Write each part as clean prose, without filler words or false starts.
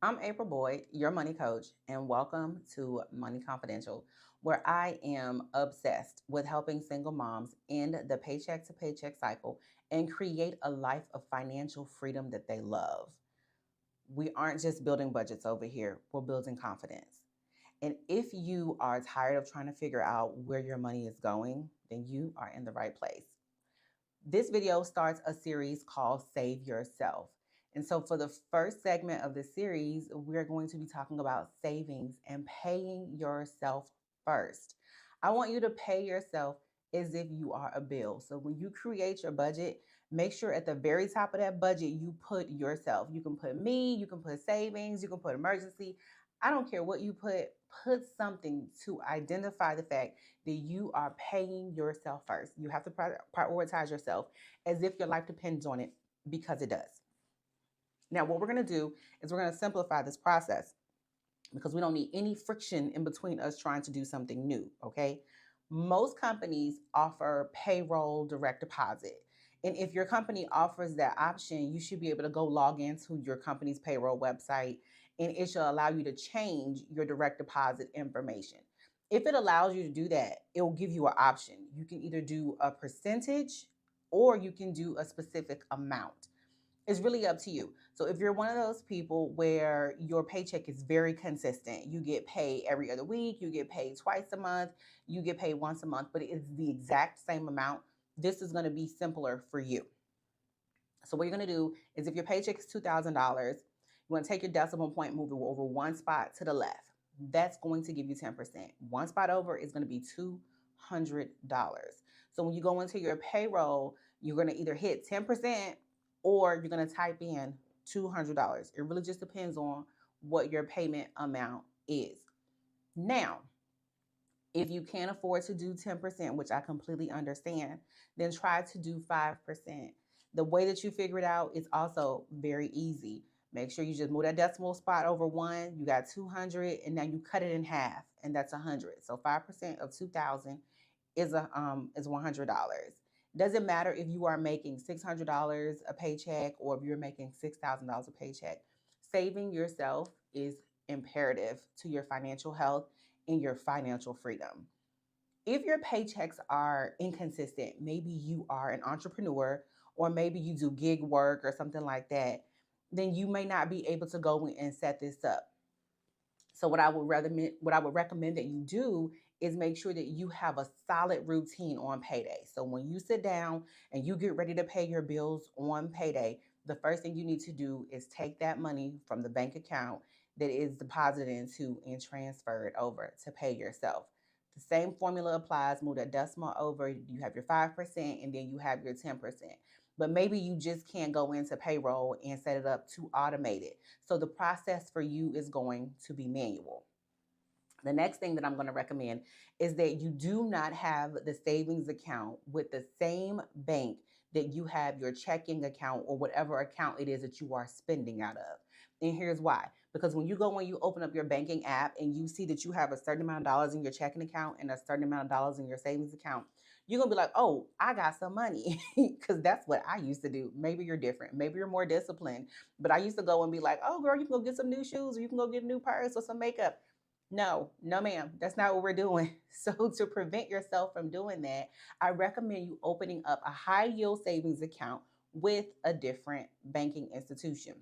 I'm April Boyd, your money coach, and welcome to Money Confidential, where I am obsessed with helping single moms end the paycheck to paycheck cycle and create a life of financial freedom that they love. We aren't just building budgets over here, we're building confidence. And if you are tired of trying to figure out where your money is going, then you are in the right place. This video starts a series called Save Yourself. And so, for the first segment of this series, we're going to be talking about savings and paying yourself first. I want you to pay yourself as if you are a bill. So, when you create your budget, make sure at the very top of that budget, you put yourself. You can put me, you can put savings, you can put emergency. I don't care what you put something to identify the fact that you are paying yourself first. You have to prioritize yourself as if your life depends on it because it does. Now, what we're going to do is we're going to simplify this process because we don't need any friction in between us trying to do something new, okay? Most companies offer payroll direct deposit. And if your company offers that option, you should be able to go log into your company's payroll website and it should allow you to change your direct deposit information. If it allows you to do that, it will give you an option. You can either do a percentage or you can do a specific amount. It's really up to you. So if you're one of those people where your paycheck is very consistent, you get paid every other week, you get paid twice a month, you get paid once a month, but it's the exact same amount, this is going to be simpler for you. So what you're going to do is if your paycheck is $2,000, you want to take your decimal point, move it over one spot to the left. That's going to give you 10%. One spot over is going to be $200. So when you go into your payroll, you're going to either hit 10% or you're going to type in $200. It really just depends on what your payment amount is. Now, if you can't afford to do 10%, which I completely understand, then try to do 5%. The way that you figure it out is also very easy. Make sure you just move that decimal spot over one. You got 200, and now you cut it in half, and that's 100. So 5% of 2,000 is $100. Doesn't matter if you are making $600 a paycheck or if you're making $6,000 a paycheck. Saving yourself is imperative to your financial health and your financial freedom. If your paychecks are inconsistent, maybe you are an entrepreneur or maybe you do gig work or something like that, then you may not be able to go in and set this up. So what I would recommend that you do is make sure that you have a solid routine on payday. So when you sit down and you get ready to pay your bills on payday, the first thing you need to do is take that money from the bank account that is deposited into and transfer it over to pay yourself. The same formula applies. Move that decimal over. You have your 5% and then you have your 10%. But maybe you just can't go into payroll and set it up to automate it. So the process for you is going to be manual. The next thing that I'm going to recommend is that you do not have the savings account with the same bank that you have your checking account or whatever account it is that you are spending out of. And here's why. Because when you open up your banking app and you see that you have a certain amount of dollars in your checking account and a certain amount of dollars in your savings account, you're going to be like, oh, I got some money. Because that's what I used to do. Maybe you're different. Maybe you're more disciplined. But I used to go and be like, oh, girl, you can go get some new shoes or you can go get a new purse or some makeup. No, no, ma'am. That's not what we're doing. So, to prevent yourself from doing that, I recommend you opening up a high yield savings account with a different banking institution.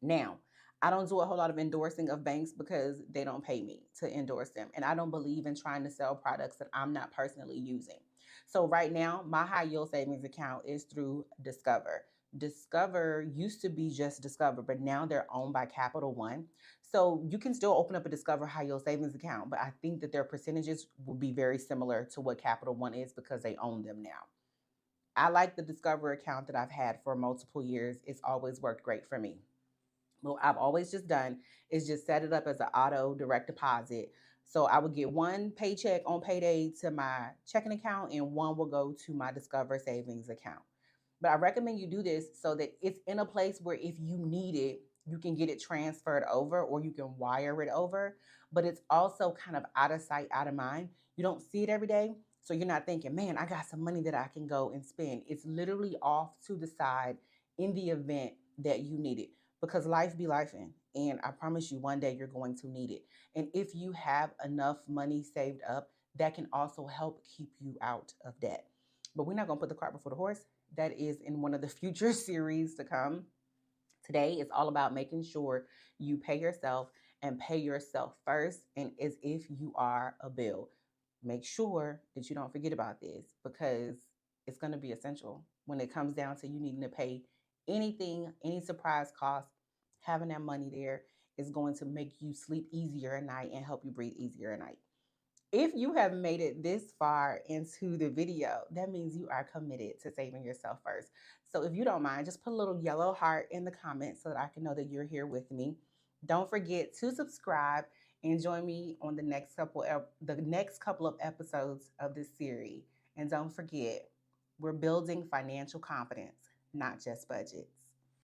Now, I don't do a whole lot of endorsing of banks because they don't pay me to endorse them. And I don't believe in trying to sell products that I'm not personally using. So, right now, my high yield savings account is through Discover. Discover used to be just Discover, but now they're owned by Capital One. So you can still open up a Discover high yield savings account, but I think that their percentages will be very similar to what Capital One is because they own them now. I like the Discover account that I've had for multiple years. It's always worked great for me. What I've always just done is just set it up as an auto direct deposit. So I would get one paycheck on payday to my checking account and one will go to my Discover savings account. But I recommend you do this so that it's in a place where if you need it, you can get it transferred over or you can wire it over. But it's also kind of out of sight, out of mind. You don't see it every day. So you're not thinking, man, I got some money that I can go and spend. It's literally off to the side in the event that you need it because life be lifing. And I promise you, one day you're going to need it. And if you have enough money saved up, that can also help keep you out of debt. But we're not going to put the cart before the horse. That is in one of the future series to come. Today is all about making sure you pay yourself and pay yourself first, and as if you are a bill. Make sure that you don't forget about this because it's going to be essential when it comes down to you needing to pay anything, any surprise cost. Having that money there is going to make you sleep easier at night and help you breathe easier at night. If you have made it this far into the video, that means you are committed to saving yourself first. So if you don't mind, just put a little yellow heart in the comments so that I can know that you're here with me. Don't forget to subscribe and join me on the next couple of episodes of this series. And don't forget, we're building financial confidence, not just budgets.